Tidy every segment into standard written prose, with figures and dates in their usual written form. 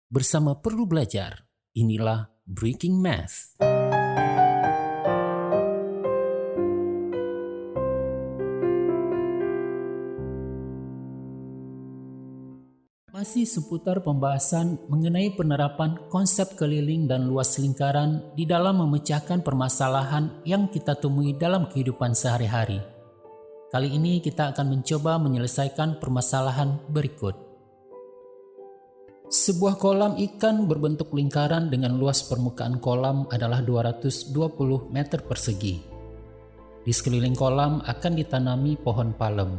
Bersama Perlu Belajar, inilah Breaking Math. Masih seputar pembahasan mengenai penerapan konsep keliling dan luas lingkaran di dalam memecahkan permasalahan yang kita temui dalam kehidupan sehari-hari. Kali ini kita akan mencoba menyelesaikan permasalahan berikut. Sebuah kolam ikan berbentuk lingkaran dengan luas permukaan kolam adalah 220 meter persegi. Di sekeliling kolam akan ditanami pohon palem.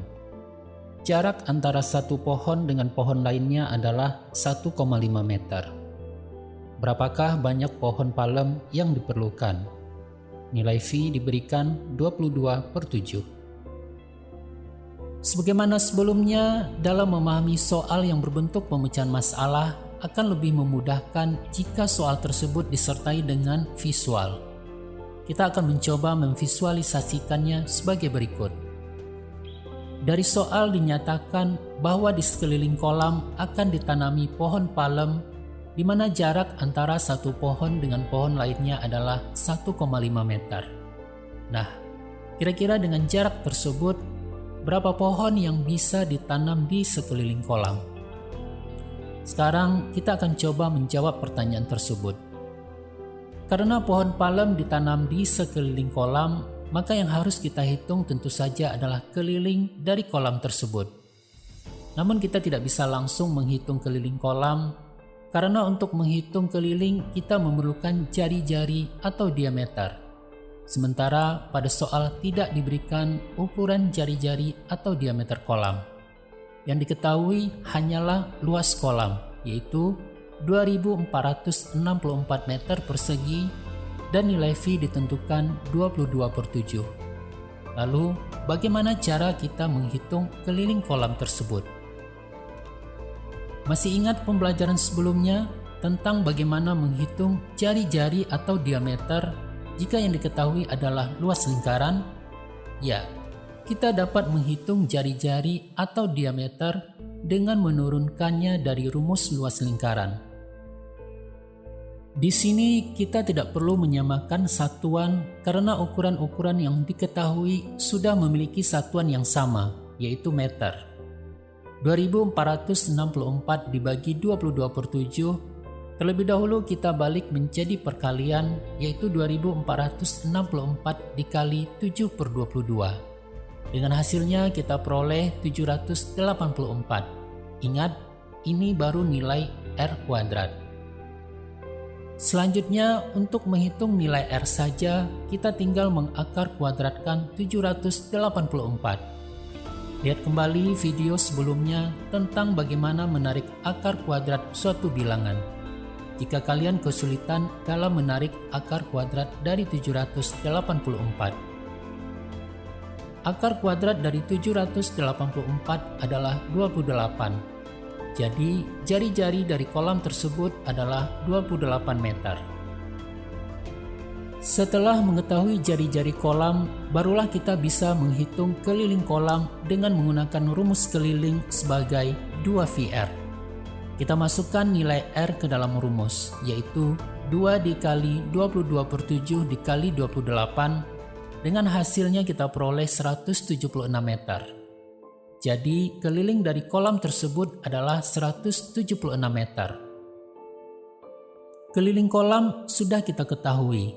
Jarak antara satu pohon dengan pohon lainnya adalah 1,5 meter. Berapakah banyak pohon palem yang diperlukan? Nilai V diberikan 22/7. Sebagaimana sebelumnya, dalam memahami soal yang berbentuk pemecahan masalah akan lebih memudahkan jika soal tersebut disertai dengan visual. Kita akan mencoba memvisualisasikannya sebagai berikut. Dari soal dinyatakan bahwa di sekeliling kolam akan ditanami pohon palem di mana jarak antara satu pohon dengan pohon lainnya adalah 1,5 meter. Nah, kira-kira dengan jarak tersebut, berapa pohon yang bisa ditanam di sekeliling kolam? Sekarang kita akan coba menjawab pertanyaan tersebut. Karena pohon palem ditanam di sekeliling kolam, maka yang harus kita hitung tentu saja adalah keliling dari kolam tersebut. Namun kita tidak bisa langsung menghitung keliling kolam, karena untuk menghitung keliling kita memerlukan jari-jari atau diameter. Sementara pada soal tidak diberikan ukuran jari-jari atau diameter kolam. Yang diketahui hanyalah luas kolam, yaitu 2464 meter persegi, dan nilai V ditentukan 22/7. Lalu, bagaimana cara kita menghitung keliling kolam tersebut? Masih ingat pembelajaran sebelumnya tentang bagaimana menghitung jari-jari atau diameter jika yang diketahui adalah luas lingkaran? Ya, kita dapat menghitung jari-jari atau diameter dengan menurunkannya dari rumus luas lingkaran. Di sini kita tidak perlu menyamakan satuan karena ukuran-ukuran yang diketahui sudah memiliki satuan yang sama, yaitu meter. 2464 dibagi 22/7, terlebih dahulu kita balik menjadi perkalian, yaitu 2464 dikali 7/22. Dengan hasilnya kita peroleh 784. Ingat, ini baru nilai R kuadrat. Selanjutnya, untuk menghitung nilai R saja, kita tinggal mengakar kuadratkan 784. Lihat kembali video sebelumnya tentang bagaimana menarik akar kuadrat suatu bilangan. Jika kalian kesulitan dalam menarik akar kuadrat dari 784. Akar kuadrat dari 784 adalah 28. Jadi, jari-jari dari kolam tersebut adalah 28 meter. Setelah mengetahui jari-jari kolam, barulah kita bisa menghitung keliling kolam dengan menggunakan rumus keliling sebagai 2VR. Kita masukkan nilai R ke dalam rumus, yaitu 2 dikali 22/7 dikali 28, dengan hasilnya kita peroleh 176 meter. Jadi, keliling dari kolam tersebut adalah 176 meter. Keliling kolam sudah kita ketahui,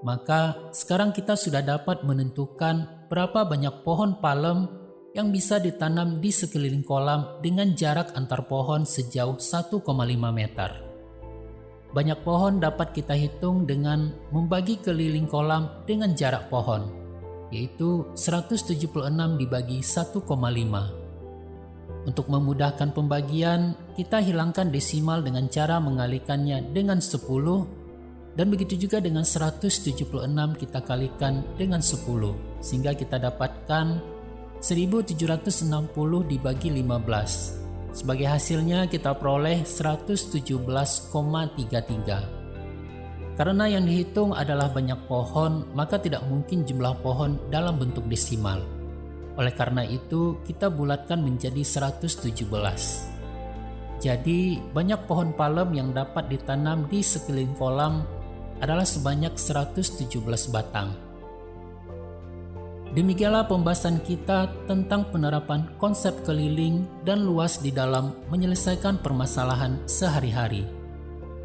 maka sekarang kita sudah dapat menentukan berapa banyak pohon palem yang bisa ditanam di sekeliling kolam dengan jarak antar pohon sejauh 1,5 meter. Banyak pohon dapat kita hitung dengan membagi keliling kolam dengan jarak pohon, yaitu 176 dibagi 1,5. Untuk memudahkan pembagian, kita hilangkan desimal dengan cara mengalikannya dengan 10, dan begitu juga dengan 176 kita kalikan dengan 10, sehingga kita dapatkan 1760 dibagi 15. Sebagai hasilnya kita peroleh 117,33. Karena yang dihitung adalah banyak pohon, maka tidak mungkin jumlah pohon dalam bentuk desimal. Oleh karena itu, kita bulatkan menjadi 117. Jadi, banyak pohon palem yang dapat ditanam di sekeliling kolam adalah sebanyak 117 batang. Demikianlah pembahasan kita tentang penerapan konsep keliling dan luas di dalam menyelesaikan permasalahan sehari-hari.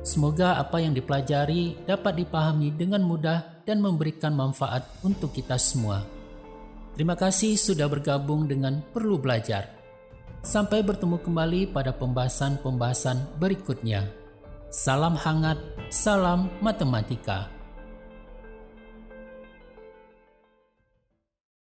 Semoga apa yang dipelajari dapat dipahami dengan mudah dan memberikan manfaat untuk kita semua. Terima kasih sudah bergabung dengan Perlu Belajar. Sampai bertemu kembali pada pembahasan-pembahasan berikutnya. Salam hangat, salam matematika.